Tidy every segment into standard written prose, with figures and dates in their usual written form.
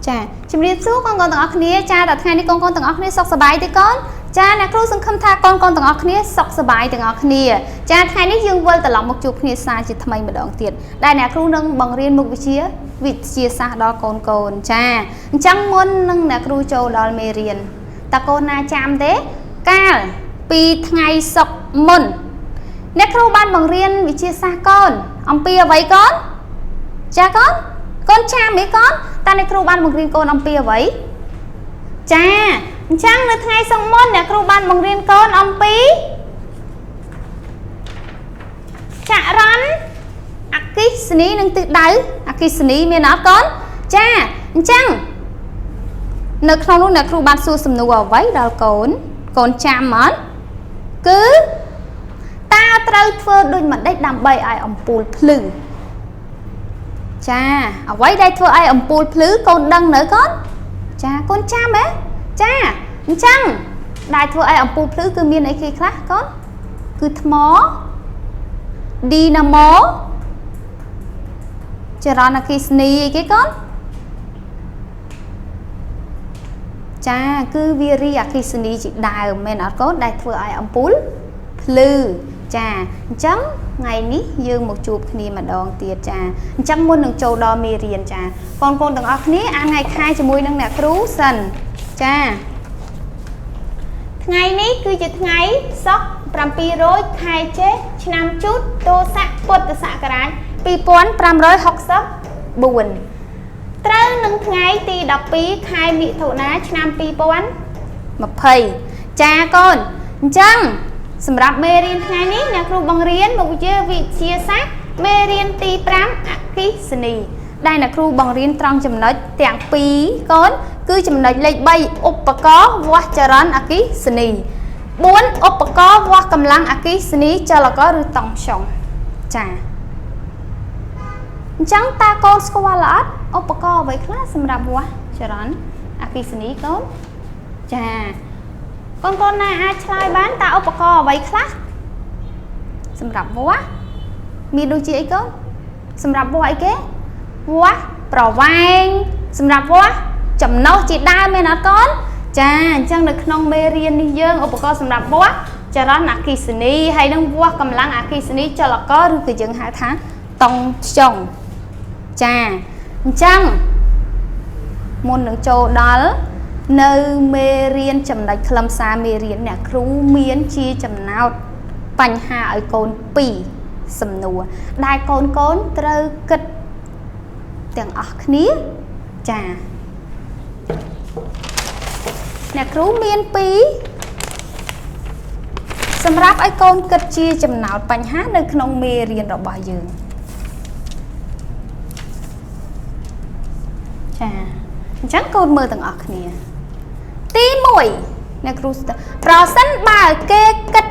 ចាជំរាបសួរកូនទាំងអស់គ្នាចាដល់ថ្ងៃនេះកូនទាំងអស់គ្នាសុខសប្បាយទេកូនចាអ្នកគ្រូសង្ឃឹមថាកូនទាំងអស់គ្នាសុខសប្បាយទាំងអស់គ្នាចាថ្ងៃនេះយើងវិលត្រឡប់មកជួបគ្នាសារជាថ្មីម្ដងទៀតដែលអ្នកគ្រូនឹងបង្រៀនមុខវិជ្ជាសាស្ត្រដល់កូនចាអញ្ចឹងមុននឹងអ្នកគ្រូចូលដល់មេរៀនតើកូនណាចាំទេកាលពីថ្ងៃសុក្រមុនអ្នកគ្រូបានបង្រៀនវិទ្យាសាស្ត្រកូនអំពីអ្វីកូនចាកូនចាំទេកូនតើអ្នកគ្រូបានបង្រៀនកូនអំពីអ្វីចាអញ្ចឹងនៅថ្ងៃសុក្រមុនអ្នកគ្រូបានបង្រៀនកូនអំពីចរន្តអគ្គិសនីនិងទិសដៅអគ្គិសនីមានអត់កូនចាអញ្ចឹងនៅក្នុងនោះអ្នកគ្រូបានសួរសំណួរអ្វីដល់កូនចាំអត់គឺតើត្រូវធ្វើដូចម្ដេចដើម្បីឲ្យអំពូលភ្លឺចាអ្វីដែលធ្វើឲ្យអំពូលភ្លឺកូនដឹងនៅកូនចាកូនចាំហ៎ចាអញ្ចឹងដែលធ្វើឲ្យអំពូលភ្លឺគឺមានអីគេខ្លះកូនគឺថ្មឌីណាម៉ូចរន្តអគ្គិសនីអីគេកូនចាគឺវារីអគ្គិសនីជាដើមមែនអត់កូនដែលធ្វើឲ្យអំពូលភ្លឺចាអញ្ចឹងថ្ងៃនេះយើងមកជួបគ្នាម្ដងទៀតចាអញ្ចឹងមុននឹងចូលដល់មេរៀនចាកូនទាំងអស់គ្នាអានថ្ងៃខែជាមួយនឹងអ្នកគ្រូសិនចាថ្ងៃនេះគឺជាថ្ងៃសុក្រ700ខែចេឆ្នាំជូតទស័កពុទ្ធសករាជ2564ត្រូវនឹងថ្ងៃទី12ខែមិថុនាឆ្នាំ2020ចាកូនអញ្ចឹងសម្រាប់មេរៀនថ្ងៃនេះអ្នកគ្រូបង្រៀនមុខវិជ្ជាវិទ្យាសាស្ត្រមេរៀនទី5អគ្គិសនីដែលអ្នកគ្រូបង្រៀនត្រង់ចំណុចទាំងពីរកូនគឺចំណុចលេខ3ឧបករណ៍វាស់ចរន្តអគ្គិសនី4ឧបករណ៍វាស់កម្លាំងអគ្គិសនីចលករឬតង់ស្យុងចាអញ្ចឹងតើកូនស្គាល់អត់ឧបករណ៍អ្វីខ្លះសម្រាប់វាស់ចរន្តអគ្គិសនីកូនចាកូនណាអាចឆ្លើយបានតើឧបករណ៍អ្វីខ្លះសម្រាប់វាស់មានដូចជាអីកូនសម្រាប់វាស់អីគេវាស់ប្រវែងសម្រាប់វាស់ចំណុះជាដើមមែនអត់កូនចាអញ្ចឹងនៅក្នុងមេរៀននេះយើងឧបករណ៍សម្រាប់វាស់ចរន្តអគ្គិសនីហើយនឹងវាស់កម្លាំងអគ្គិសនីចលករឬក៏យើងហៅថាតង់ស្យុងចាអញ្ចឹងមុននឹងចូលដល់នៅមេរៀនចំណុចខ្លឹមសារមេរៀនអ្នកគ្រូមានជាចំណោទបញ្ហាឲ្យកូន2សំណួរដែលកូនត្រូវគិតទាំងអស់គ្នាចាអ្នកគ្រូមាន2សម្រាប់ឲ្យកូនគិតជាចំណោទបញ្ហានៅក្នុងមេរៀនរបស់យើងចាអញ្ចឹងកូនមើលទាំងអស់គ្នាទី1អ្នកគ្រូប្រសិនបើគេគិត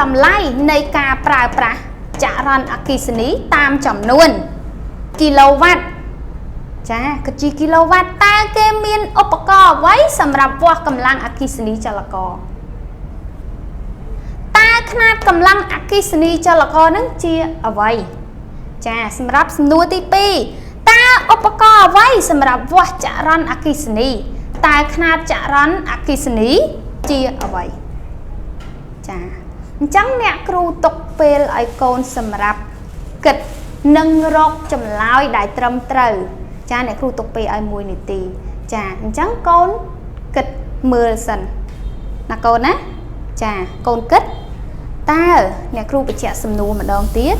តម្លៃនៃការប្រើប្រាស់ចរន្តអគ្គិសនីតាមចំនួនគីឡូវ៉ាត់ចាគិតជាគីឡូវ៉ាត់តើគេមានឧបករណ៍អ្វីសម្រាប់វាស់កម្លាំងអគ្គិសនីចលករតើຂະຫນាតកម្លាំងអគ្គិសនីចលករនឹងជាអ្វីចាសម្រាប់សំណួរទី2តើឧបករណ៍អ្វីសម្រាប់វាស់ចរន្តអគ្គិសនីតើຂະຫນាតចរន្តអគ្គិសនីជាអ្វីចាអញ្ចឹងអ្នកគ្រូទុកពេលឲ្យកូនសម្រាប់គិតនិងរកចម្លើយដែលត្រឹមត្រូវចាអ្នកគ្រូទុកពេលឲ្យ1នាទីចាអញ្ចឹងកូនគិតមើលសិនណាកូនណាចាកូនគិតតើអ្នកគ្រូបញ្ជាក់សំណួរម្ដងទៀត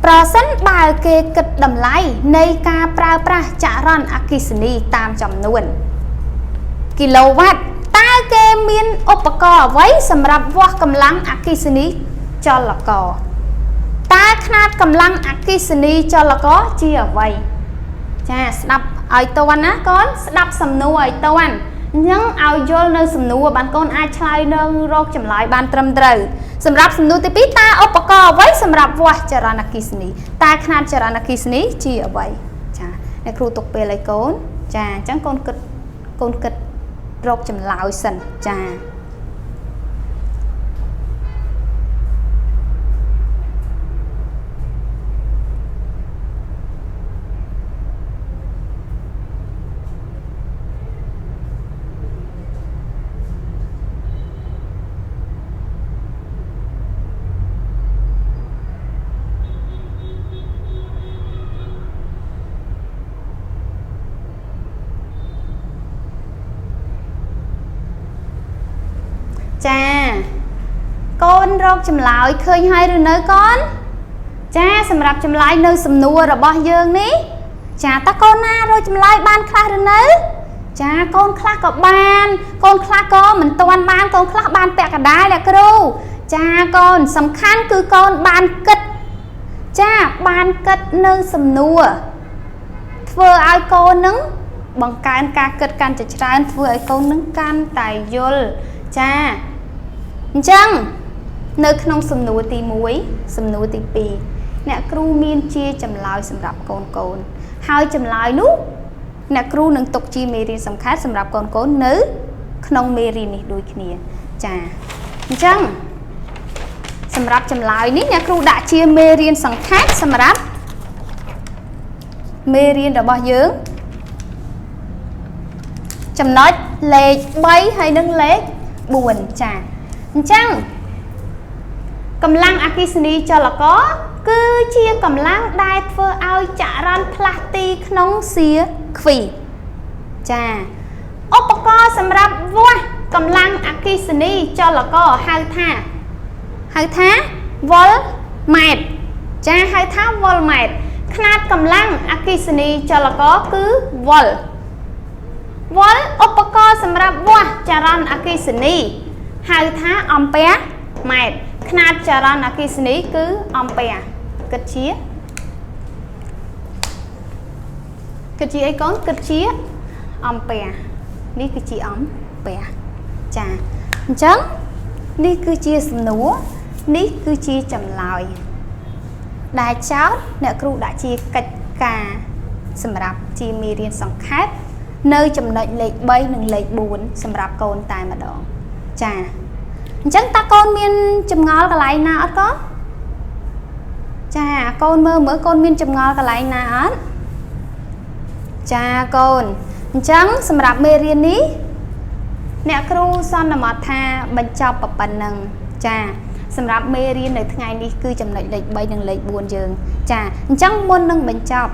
ប្រសិនបើគេគិតតម្លៃនៃការប្រើប្រាស់ចរន្តអគ្គិសនីតាមចំនួនគីឡូវ៉ាត់តើគេមានឧបករណ៍អ្វីសម្រាប់វាស់កម្លាំងអគ្គិសនីចលករតើຂະຫນាតកម្លាំងអគ្គិសនីចលករជាអ្វីចាស្ដាប់ឲ្យតន់ណាកូនស្ដាប់សំណួរឲ្យតន់អញ្ចឹងឲ្យយល់នៅសំណួរបានកូនអាចឆ្លើយនឹងរកចម្លើយបានត្រឹមត្រូវសម្រាប់សំណួរទី2តើឧបករណ៍អ្វីសម្រាប់វាស់ចរន្តអគ្គិសនីតើຂະຫນាតចរន្តអគ្គិសនីជាអ្វីចាអ្នកគ្រូទុកពេលឲ្យកូនចាអញ្ចឹងកូនគិតរកចម្លើយសិនចា នរកចម្លើយឃើញហើយឬនៅកូនចាសម្រាប់ចម្លើយនៅសំណួររបស់យើងនេះចាតើកូនណារកចម្លើយបានខ្លះឬនៅចាកូនខ្លះក៏បានកូនខ្លះក៏មិនទាន់បានកូនខ្លះបានពាក់កណ្ដាលអ្នកគ្រូចាកូនសំខាន់គឺកូនបានគិតចាបានគិតនៅសំណួរធ្វើឲ្យកូននឹងបង្កើនការគិតកាន់តែច្រើនធ្វើឲ្យកូននឹងកាន់តែយល់ចាអញ្ចឹងនៅក្នុងសំណួរទី1សំណួរទី2អ្នកគ្រូមានជាចម្លើយសម្រាប់កូនកូនហើយចម្លើយនោះអ្នកគ្រូនឹងទុកជាមេរៀនសំខាន់សម្រាប់កូនកូននៅក្នុងមេរៀននេះដូចគ្នាចាអញ្ចឹងសម្រាប់ចម្លើយនេះអ្នកគ្រូដាក់ជាមេរៀនសង្ខេបសម្រាប់មេរៀនរបស់យើងចំណុចលេខ3ហើយនិងលេខ4ចាអញ្ចឹងកម្លាំងអគ្គិសនីចលករគឺជាកម្លាំងដែលធ្វើឲ្យចរន្តផ្លាស់ទីក្នុងសៀគ្វីចាឧបករណ៍សម្រាប់វាស់កម្លាំងអគ្គិសនីចលករហៅថាវ៉ុលម៉ែត្រចាហៅថាវ៉ុលម៉ែត្រຂະຫນາດកម្លាំងអគ្គិសនីចលករគឺវ៉ុលឧបករណ៍សម្រាប់វាស់ចរន្តអគ្គិសនីហៅថាអម្ពែម៉ែត្រຂະຫນາດចរន្តអគ្គិសនីគឺអម្ពែគិតជាអីកូនគិតជាអម្ពែនេះគឺជាអម្ពែចាអញ្ចឹងនេះគឺជាសំណួរនេះគឺជាចម្លើយដែលចោតអ្នកគ្រូដាក់ជាកិច្ចការសម្រាប់ជាមេរៀនសង្ខេបនៅចំណុចលេខ3និងលេខ4សម្រាប់កូនតែម្ដងចាអញ្ចឹងតើកូនមានចម្ងល់កន្លែងណាអត់កូនចាកូនមើលកូនមានចម្ងល់កន្លែងណាអត់ចាកូនអញ្ចឹងសម្រាប់មេរៀននេះអ្នកគ្រូសន្មតថាបញ្ចប់ប៉ុណ្ណឹងចាសម្រាប់មេរៀននៅថ្ងៃនេះគឺចំណុចលេខ3និងលេខ4យើងចាអញ្ចឹងមុននឹងបញ្ចប់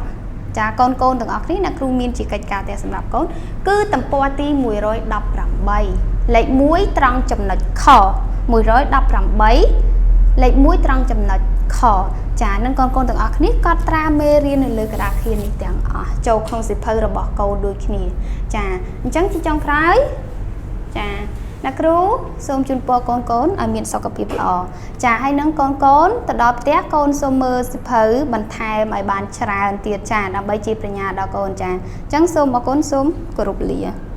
ចាកូនទាំងអស់គ្នាអ្នកគ្រូមានជាកិច្ចការទាំងសម្រាប់កូនគឺទំព័រទី118លេខ1ត្រង់ចំណុចខ118លេខ1ត្រង់ចំណុចខចានឹងកូនទាំងអស់គ្នាកត់ត្រាមេរៀននៅលើក្តារខៀននេះទាំងអស់ចូលក្នុងសៀវភៅរបស់កូនដូចគ្នាចាអញ្ចឹងជាចុងក្រោយចាអ្នកគ្រូសូមជូនពរកូនឲ្យមានសុខភាពល្អចាហើយនឹងកូនទៅដល់ផ្ទះកូនសូមមើលសៀវភៅបន្ថែមឲ្យបានច្រើនទៀតចាដើម្បីជាប្រាជ្ញាដល់កូនចាអញ្ចឹងសូមអរគុណសូមគោរពលា